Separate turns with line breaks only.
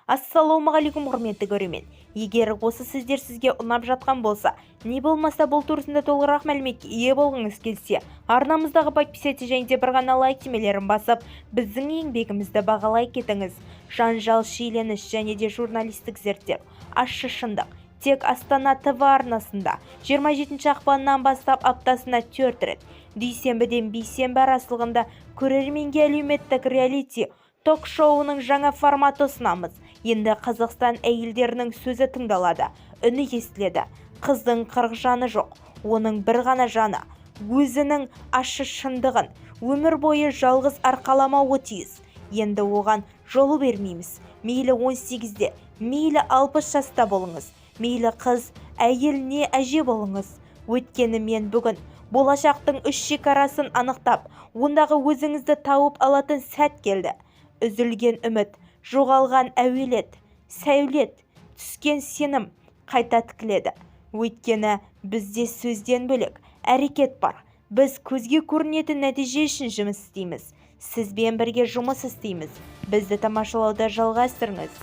Ассалаумағалейкум құрметті көрермен. Егер осы сөздер сізге ұнап жатқан болса, не болмаса бұл турсында толығырақ мәліметке ие болғыңыз келсе, арнамыздағы подписаться және де бір ғана лайк түймелерін басып, біздің еңбегімізді бағалай кетіңіз. Жанжал, шиеленіс және де журналистік зерттеу, ащы шындық тек Астана ТВ арнасында 27 ақпаннан бастап аптасына 4 рет, дүйсенбіден бейсенбі аралығында көрерменге әлеуметтік реалити ток-шоуының жаңа форматы ұсынамыз. Енді Қазақстан әйелдерінің сөзі тыңдалады, үні естіледі. Қыздың 40 жаны жоқ, оның бір ғана жаны. Өзінің ащы шындығын өмір бойы жалғыз арқаламауы тиіс. Енді оған жол бермейміз. Мейлі 18-де, мейлі 60 жаста болыңыз. Мейлі қыз, әйел не әже болыңыз. Өйткені мен бүгін болашақтың 3 шекарасын анықтап, ондағы өзіңізді тауып алатын сәт келді. Үзілген үміт, жоғалған әуелет, сәулет, түскен сенім қайта тікіледі. Өйткені бізде сөзден бөлек әрекет бар. Біз көзге көрінетін нәтиже үшін жұмыс істейміз. Сізбен бірге жұмыс істейміз. Бізді тамашалауды жалғастырыңыз.